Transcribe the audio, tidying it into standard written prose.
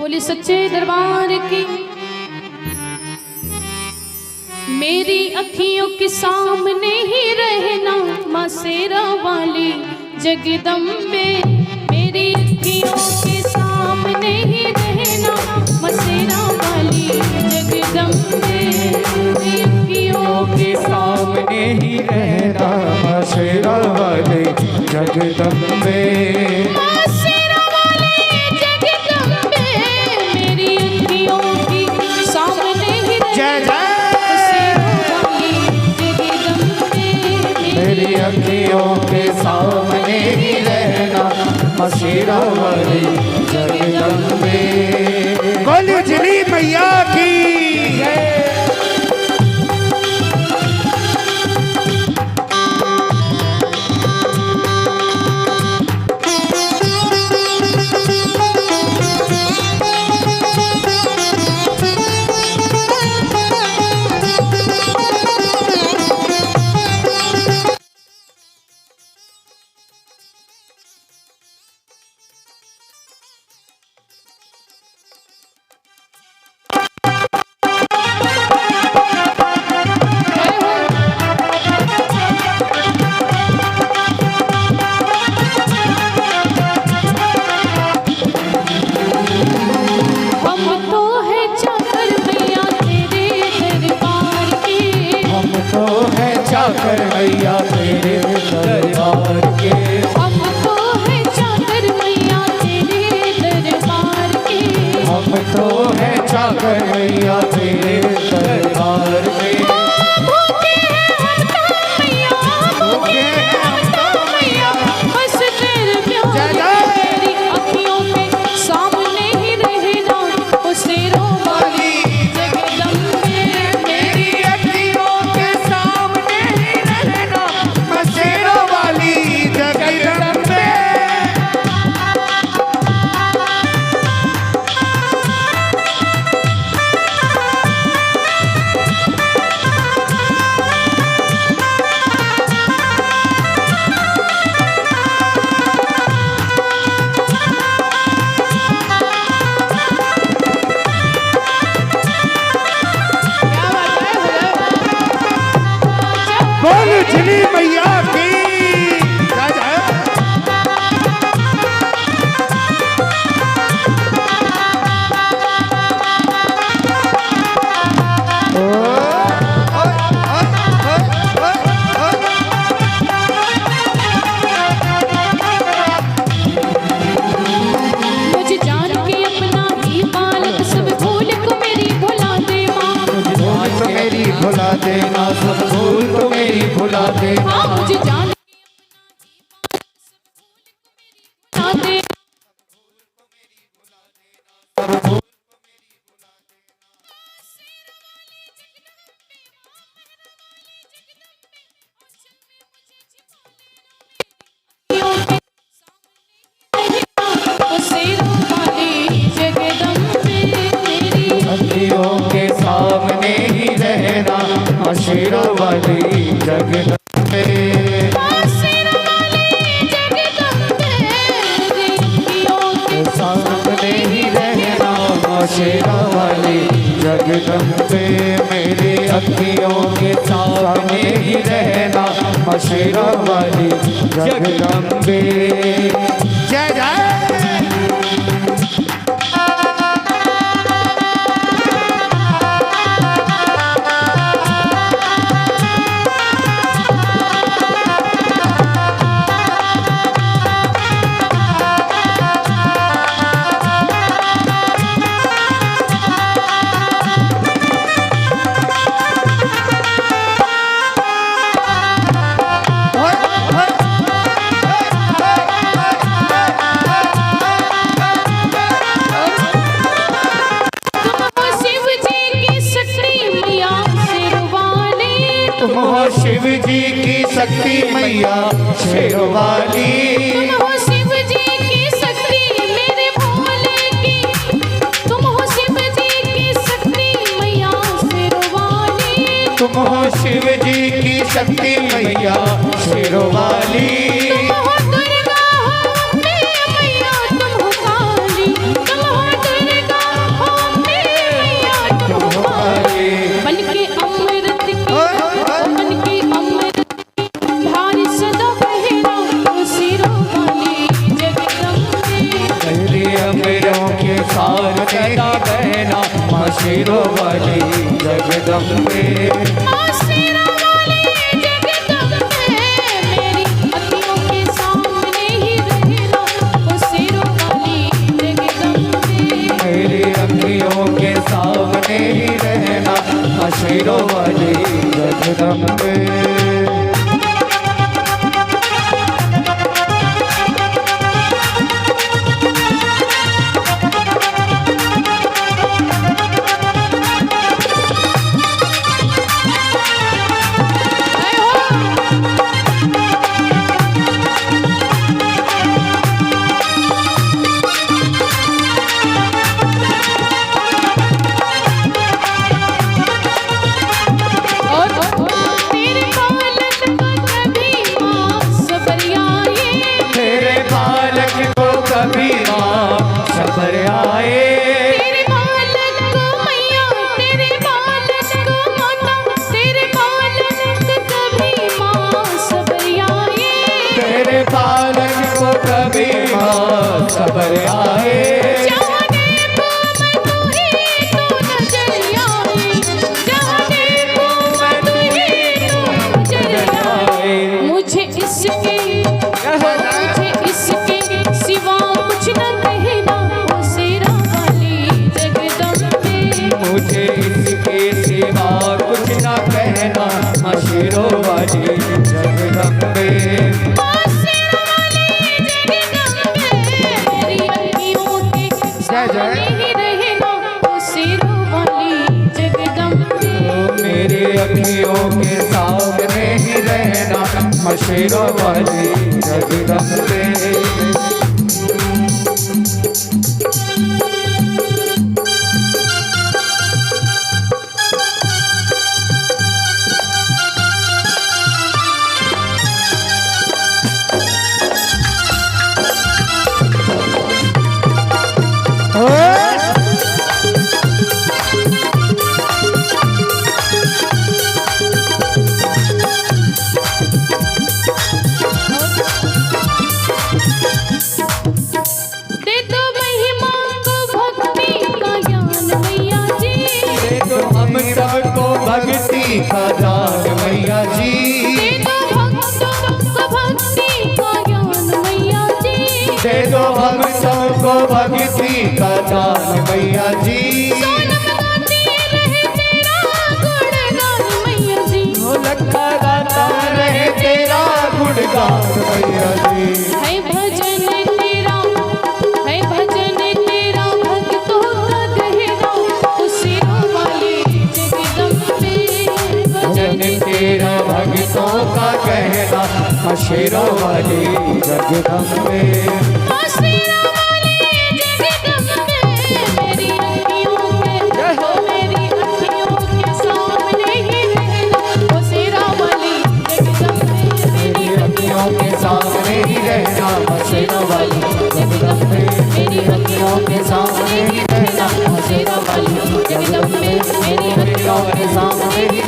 बोले सच्चे दरबार की। मेरी अखियों के सामने ही रहना माँ शेरा वाली जगदम्बे। मेरी अखियों के सामने ही रहना माँ शेरा वाली जगदम्बे। मेरी अखियों के सामने ही रहना माँ शेरा वाली जगदम्बे। अखियों के सामने ही रहना माँ शेरा वाली जगदम्बे। बोल उजली मैया की चाकर मैया तेरे दरबार के। हम तो है चाकर मैया तेरे दरबार के। हम तो है चाकर मैया तेरे दरबार के। भूखे हैं हम तो मैया, भूखे हैं हम तो मैया, बस तेरे प्यार तेरी अखियों के सामने ही रहना ओ शेरों वाली जगदम्बे। मेरी अखियों के सामने ही रहना माँ शेरा वाली जगदम्बे। बोल उजली मैया की मुझे जान के अपना ही बालक सब भूल को मेरी भुला दे माँ। तो मेरी भुला देना सब भूल तो मेरी भुला देना। हाँ मुझे जान भुला दे। अखियों के सामने ही रहना माँ शेरा वाली जगदम्बे। सामने ही रहना माँ शेरा वाली जगदम्बे। मेरी अखियों के सामने ही रहना माँ शेरा वाली जगदम्बे। जय जय शिव जी की शक्ति मैया शेरों वाली। तुम हो शिव जी की शक्ति मेरे भोले की। तुम हो शिव जी की शक्ति मैया शेरों वाली। तुम हो शिव जी की शक्ति मैया शेरों वाली। तुम हो दुर्गा हो मैया, तुम हो काली। तुम हो दुर्गा के साथ सदा रहना माँ शेरों वाली जगदम्बे। माँ शेरा वाली जगदम्बे, मेरी अखियों के सामने ही रहना ओ शेरों वाली जगदम्बे। मेरी अखियों के सामने ही रहना माँ शेरों वाली जगदम्बे। तेरे बालक को कभी माँ सबर आए। तेरे बालक को मैया, तेरे बालक को माता, तेरे बालक कभी माँ सबर आए। तेरे बालक को कभी माँ सबर आए। जहाँ देखो मैं तू ही तो नजर आए, जहाँ देखो मैं तू ही तो नजर आए। मुझे इसके सिवा कुछ न कहना ओ शेरा वाली जगदम्बे। मुझे इसके सिवा कुछ न कहना माँ शेरों वाली जगदम्बे। माँ शेरा वाली जगदम्बे, मेरी अखियों के सामने ही रहना ओ शेरा वाली जगदम्बे। मेरी अखियों के सामने ही रहना माँ शेरों वाली जगदम्बे। दे दो महिमा को भक्ति का ज्ञान मैया जी। दे दो हम सबको भक्ति का दान मैया जी। दे दो भक्तों को भक्ति का ज्ञान मैया जी। दे दो हम सबको भक्ति का दान मैया जी। सोनम गाती रहे तेरा गुणगान मैया जी। ढोलक गाता रहे तेरा गुणगान मैया जी। है भजन तेरा, है भजन तेरा भक्तों का गहरा ओ शेरों वाली जगदम्बे। भजन तेरा भक्तों का कहना माँ शेरों वाली जगदम्बे। माँ शेरा वाली जगदम्बे, मेरी अखियों के सामने ही रहना ओ शेरा वाली जगदम्बे। मेरी अखियों के सामने ही रहना माँ शेरों वाली जगदम्बे। मेरी अखियों के सामने ही रहना ओ शेरा वाली जगदम्बे। मेरी अखियों के सामने ही